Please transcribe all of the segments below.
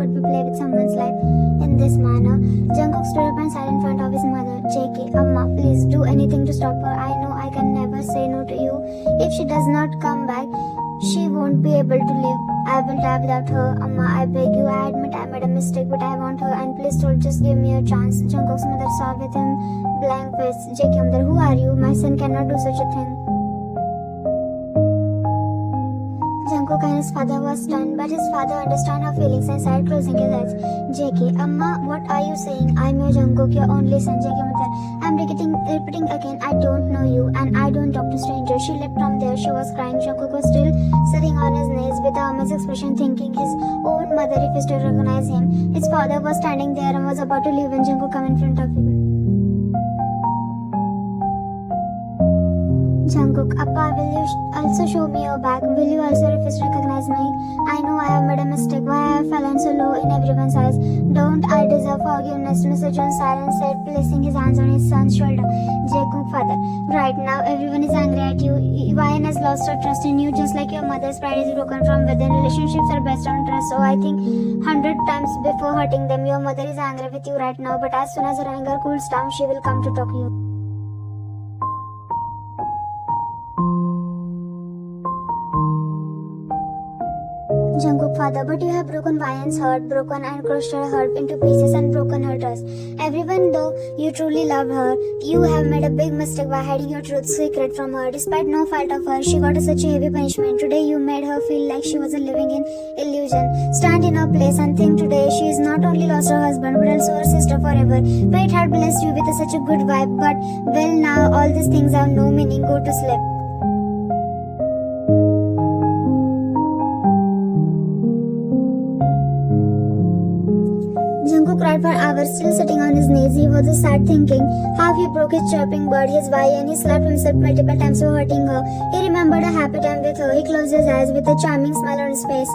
would we play with someone's life in this manner? Jungkook stood up and sat in front of his mother. JK, Amma, please do anything to stop her. I know I can never say no to you. If she does not come back, she won't be able to live. I will die without her. Amma, I beg you. I admit I made a mistake, but I want her. And please don't just give me a chance. Jungkook's mother saw with him blank face. JK, mother, who are you? My son cannot do such a thing. Jungkook and his father was stunned, but his father understood her feelings and started closing his eyes. JK, Amma, what are you saying? I'm your Jungkook, your only son. JK, mother, I'm repeating again, I don't know you and I don't talk to strangers. She left from there, she was crying. Jungkook was still sitting on his knees with a amazed expression, thinking his own mother refused to recognize him. His father was standing there and was about to leave when Jungkook came in front of him. Jungkook, Appa, will you also show me your back? Will you also refuse to recognize me? I know I have made a mistake. Why I have fallen so low in everyone's eyes? Don't I deserve forgiveness? Mr. John silence said, placing his hands on his son's shoulder. Jungkook, father, right now everyone is angry at you. Ryan has lost her trust in you, just like your mother's pride is broken from within. Relationships are based on trust, so I think 100 times before hurting them. Your mother is angry with you right now, but as soon as her anger cools down, she will come to talk to you. Jungkook, father, but you have broken Ryan's heart, broken and crushed her heart into pieces and broken her trust. Even though you truly loved her, you have made a big mistake by hiding your truth secret from her. Despite no fault of her, she got such a heavy punishment. Today you made her feel like she was living in illusion. Stand in her place and think today she is not only lost her husband but also her sister forever. Fate had blessed you with such a good vibe, but well now all these things have no meaning. Go to sleep. Jungkook cried for hours, still sitting on his knees. He was sad, thinking how he broke his chirping bird, his why, and he slapped himself multiple times for hurting her. He remembered a happy time with her. He closed his eyes with a charming smile on his face.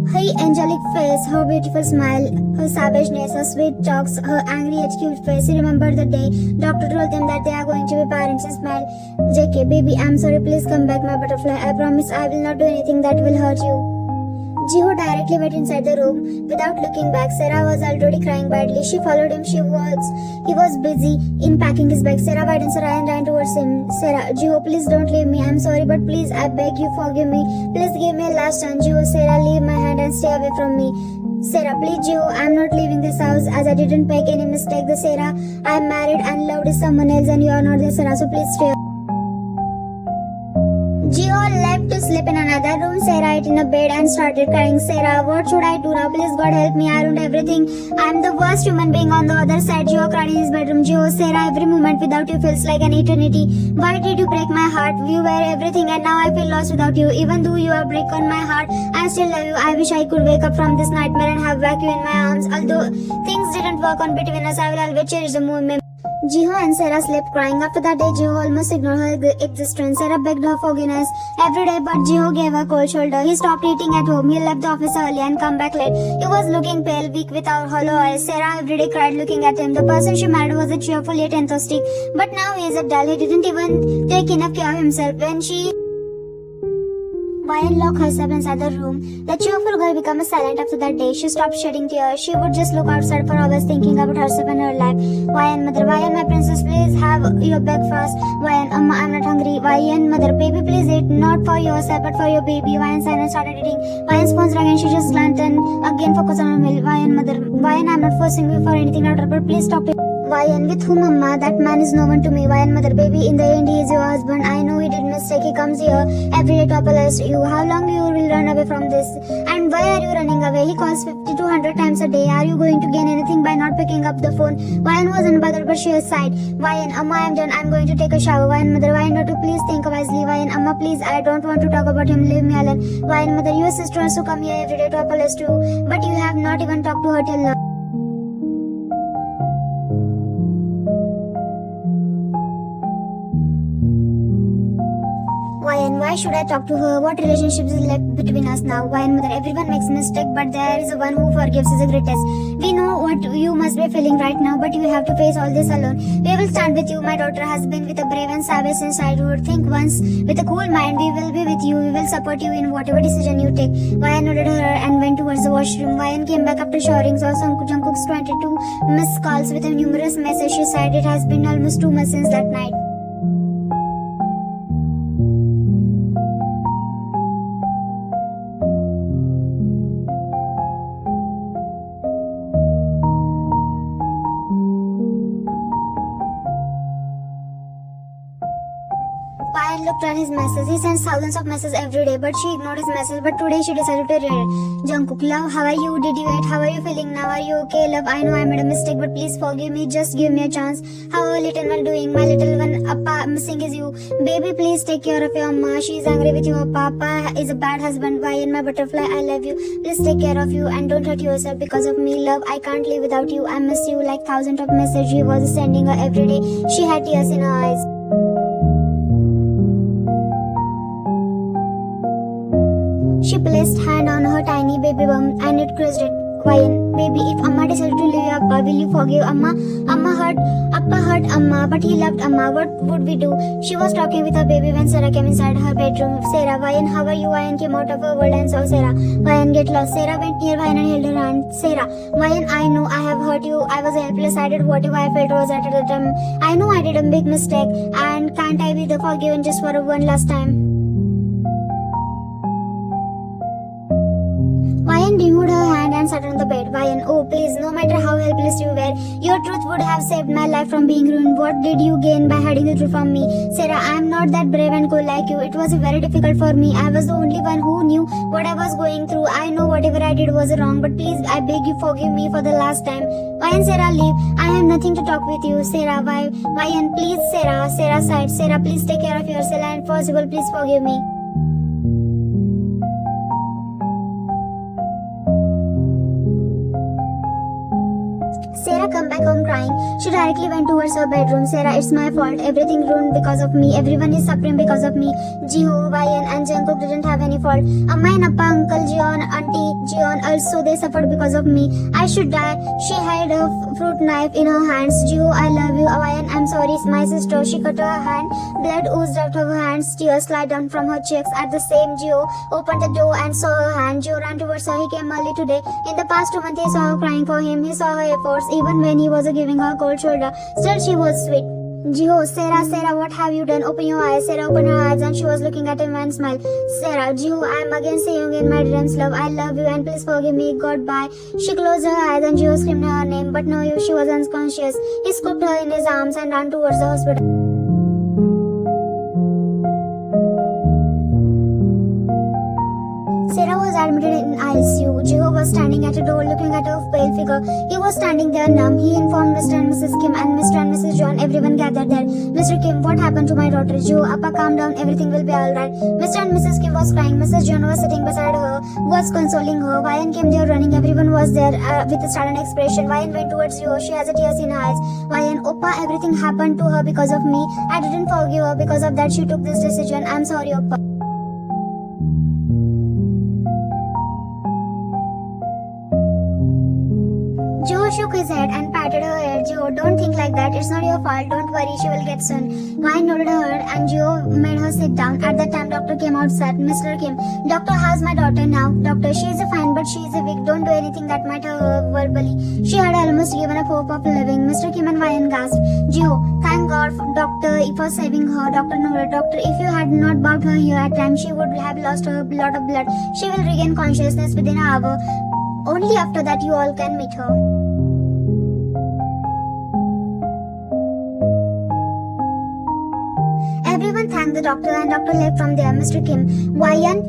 Her angelic face, her beautiful smile, her savageness, her sweet talks, her angry yet cute face. He remembered the day doctor told them that they are going to be parents and smiled. JK, baby, I'm sorry, please come back, my butterfly. I promise I will not do anything that will hurt you. Jiho directly went inside the room without looking back. Sera was already crying badly. She followed him. He was busy in packing his bag. Sera widened her eye and ran towards him. Sera, Jiho, please don't leave me. I'm sorry, but please, I beg you, forgive me. Please give me a last chance. Jiho, Sera, leave my hand and stay away from me. Sera, please, Jiho, I'm not leaving this house as I didn't make any mistake. The Sera I'm married and loved is someone else and you are not the Sera, so please stay. Jiho left to sleep in another room. Sera ate in a bed and started crying. Sera, what should I do now? Please God help me. I ruined everything. I'm the worst human being on the other side. Jiho cried in his bedroom. Jiho, Sera, every moment without you feels like an eternity. Why did you break my heart? You were everything and now I feel lost without you. Even though you have broken my heart, I still love you. I wish I could wake up from this nightmare and have back you in my arms. Although things didn't work on between us, I will always cherish the moment. Jiho and Sera slept crying. After that day, Jiho almost ignored her existence. Sera begged her forgiveness every day, but Jiho gave her cold shoulder. He stopped eating at home. He left the office early and come back late. He was looking pale, weak, without hollow eyes. Sera every day cried looking at him. The person she married was a cheerful yet enthusiastic, but now he is a dull. He didn't even take enough care of himself. When she Ryan locked herself inside the room. The cheerful girl became silent after that day. She stopped shedding tears. She would just look outside for hours thinking about herself and her life. Ryan, mother, Ryan, my princess, please have your breakfast. Ryan, Amma, I'm not hungry. Ryan, mother, baby, please eat. Not for yourself, but for your baby. Ryan silent started eating. Ryan's phone rang and she just glanced and again focused on her meal. Ryan, mother, Ryan, I'm not forcing you for anything, daughter, but please stop it. Ryan, with whom, Amma? That man is no one to me. Ryan, mother, baby, in the end he is your husband. I know he did mistake. He comes here every day to apologize to you. How long you will run away from this? And why are you running away? He calls 50 to 100 times a day. Are you going to gain anything by not picking up the phone? Ryan wasn't bothered, but she sighed. Ryan, Amma, I'm done. I'm going to take a shower. Ryan, mother, Ryan, daughter, please think wisely. Ryan, Amma, please, I don't want to talk about him. Leave me alone. Ryan, mother, your sister also come here every day to apologize to you, but you have not even talked to her till now. Ryan, why should I talk to her? What relationship is left between us now? Why and mother? Everyone makes mistake, but there is one who forgives is the greatest. We know what you must be feeling right now, but you have to face all this alone. We will stand with you. My daughter has been with a brave and savage since childhood. Think once with a cool mind. We will be with you. We will support you in whatever decision you take. Wyan nodded her and went towards the washroom. Wyan came back after showering, saw Jungkook's 22 missed calls with a numerous messages. She said it has been almost 2 months since that night. Ryan looked at his messages. He sends thousands of messages every day, but she ignored his message. But today she decided to read it. Jungkook, love, how are you? Did you eat? How are you feeling now? Are you okay, love? I know I made a mistake, but please forgive me. Just give me a chance. How are little one doing? My little one, Appa, missing is you. Baby, please take care of your Amma. She is angry with you. Papa is a bad husband. Ryan, my butterfly, I love you. Please take care of you and don't hurt yourself because of me, love. I can't live without you. I miss you. Like thousands of messages he was sending her every day. She had tears in her eyes. She placed hand on her tiny baby bum and it crushed it. Ryan, baby, if Amma decided to leave you, Appa, will you forgive Amma? Appa hurt Amma, but he loved Amma. What would we do? She was talking with her baby when Sera came inside her bedroom. Sera, Ryan, how are you? Ryan came out of her world and saw Sera. Ryan, get lost. Sera went near Ryan and held her hand. Sera, Ryan, I know I have hurt you. I was helpless. I did whatever I felt was right at the time. I know I did a big mistake. And can't I be the forgiven just for one last time? Ryan removed her hand and sat on the bed. Ryan, oh please, no matter how helpless you were, your truth would have saved my life from being ruined. What did you gain by hiding the truth from me? Sera, I am not that brave and cool like you. It was very difficult for me. I was the only one who knew what I was going through. I know whatever I did was wrong, but please, I beg you, forgive me for the last time. Ryan, Sera, leave. I have nothing to talk with you. Sera, why? Ryan, please, Sera. Sera sighed. Sera, please take care of yourself and if possible, please forgive me. Sera come back home crying. She directly went towards her bedroom. Sera, it's my fault. Everything ruined because of me. Everyone is suffering because of me. Jiho, Ryan and Jungkook didn't have any fault. Amma and Appa, Uncle Jeon, Auntie Jeon also they suffered because of me. I should die. She held a fruit knife in her hands. Jiho, I love you. Ryan, I'm sorry. It's my sister. She cut her hand. Blood oozed out of her hands. Tears slid down from her cheeks. At the same, Jiho opened the door and saw her hand. Jiho ran towards her. He came early today. In the past 2 months, he saw her crying for him. He saw her efforts. Even when he was giving her a cold shoulder, still she was sweet. Jiho, Sera, what have you done? Open your eyes. Sera opened her eyes and she was looking at him and smiled. Sera, Jiho, I am again seeing you in my dreams, love. I love you and please forgive me. Goodbye. She closed her eyes and Jiho screamed her name, but no, she was unconscious. He scooped her in his arms and ran towards the hospital. Sera was admitted in ICU. Jiho was standing at a door looking at her pale figure. He was standing there numb. He informed Mr. and Mrs. Kim and Mr. and Mrs. John. Everyone gathered there. Mr. Kim, what happened to my daughter? Jiho, Appa, calm down. Everything will be alright. Mr. and Mrs. Kim was crying. Mrs. John was sitting beside her, was consoling her. Ryan came there running. Everyone was there with a sudden expression. Ryan went towards Jiho. She has a tears in her eyes. Ryan, Oppa, everything happened to her because of me. I didn't forgive her. Because of that, she took this decision. I'm sorry, Oppa. Jiho shook his head and patted her head. Jiho, don't think like that. It's not your fault. Don't worry, she will get soon. Ryan nodded her head and Jiho made her sit down. At that time, doctor came outside. Mr. Kim, doctor, how's my daughter now? Doctor, she is fine, but she is weak. Don't do anything that might hurt her verbally. She had almost given up hope of living. Mr. Kim and Ryan gasped. Jiho, thank God, doctor, for saving her. Doctor nodded. Doctor, if you had not brought her here at time, she would have lost a lot of blood. She will regain consciousness within an hour. Only after that you all can meet her. Everyone thanked the doctor and doctor left from there. Mr. Kim, Ryan,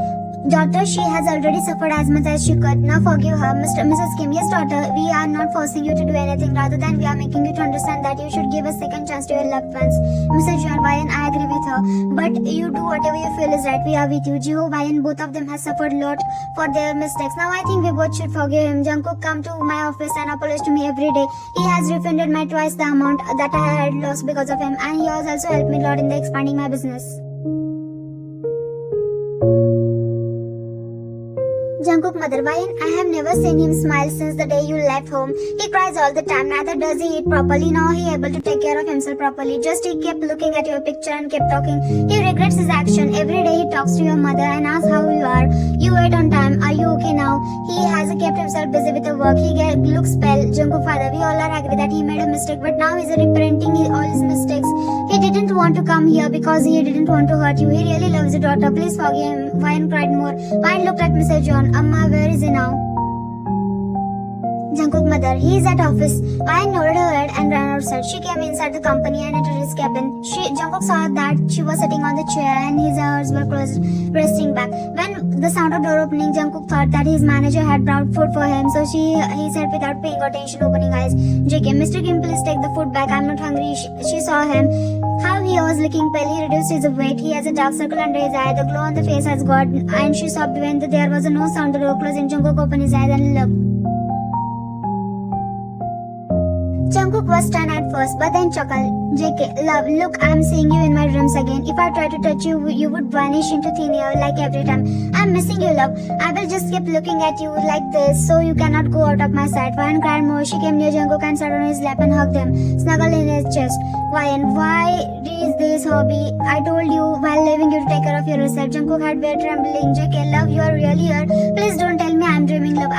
daughter, she has already suffered as much as she could. Now forgive her. Mrs. Kim, yes daughter, we are not forcing you to do anything. Rather than we are making you to understand that you should give a second chance to your loved ones. Mr. John, Ryan, I agree with her. But you do whatever you feel is right. We are with you. Jiho, Ryan, both of them have suffered a lot for their mistakes. Now I think we both should forgive him. Jungkook come to my office and apologized to me every day. He has refunded my twice the amount that I had lost because of him. And he has also helped me a lot in the expanding my business. Jungkook mother, why? I have never seen him smile since the day you left home. He cries all the time, neither does he eat properly. Now he able to take care of himself properly. Just he kept looking at your picture and kept talking. He regrets his action. Every day he talks to your mother and asks how you are. You ate on time. Are you okay now? He has kept himself busy with the work. He looks pale. Jungkook father, we all are agree that he made a mistake, but now he's repenting all his mistakes. He didn't want to come here because he didn't want to hurt you. He really loves your daughter. Please forgive him. Wine cried more. Wine looked at Mr. John. Amma, where is he now? Jungkook mother, he is at office. Wine nodded her head and ran outside. She came inside the company and entered his cabin. Jungkook saw that she was sitting on the chair and his eyes were closed, resting back. When the sound of door opening, Jungkook thought that his manager had brought food for him, so he said without paying attention, opening eyes, JK, Mr. Kim, please take the food back. I'm not hungry. She saw him. How he was looking pale. He reduced his weight. He has a dark circle under his eye. The glow on the face has gone, and she sobbed when there was no sound. The door closed and Jungkook opened his eyes and looked. Jungkook was stunned at first, but then chuckled. JK, love, look, I'm seeing you in my dreams again. If I try to touch you, you would vanish into thin air like every time. I'm missing you, love. I will just keep looking at you like this, so you cannot go out of my sight. Ryan cried more. She came near Jungkook and sat on his lap and hugged him, snuggled in his chest. Ryan, why is this hobby? I told you while leaving you to take care of yourself. Jungkook had been trembling. JK, love, you are really here. Please don't tell me I'm dreaming, love.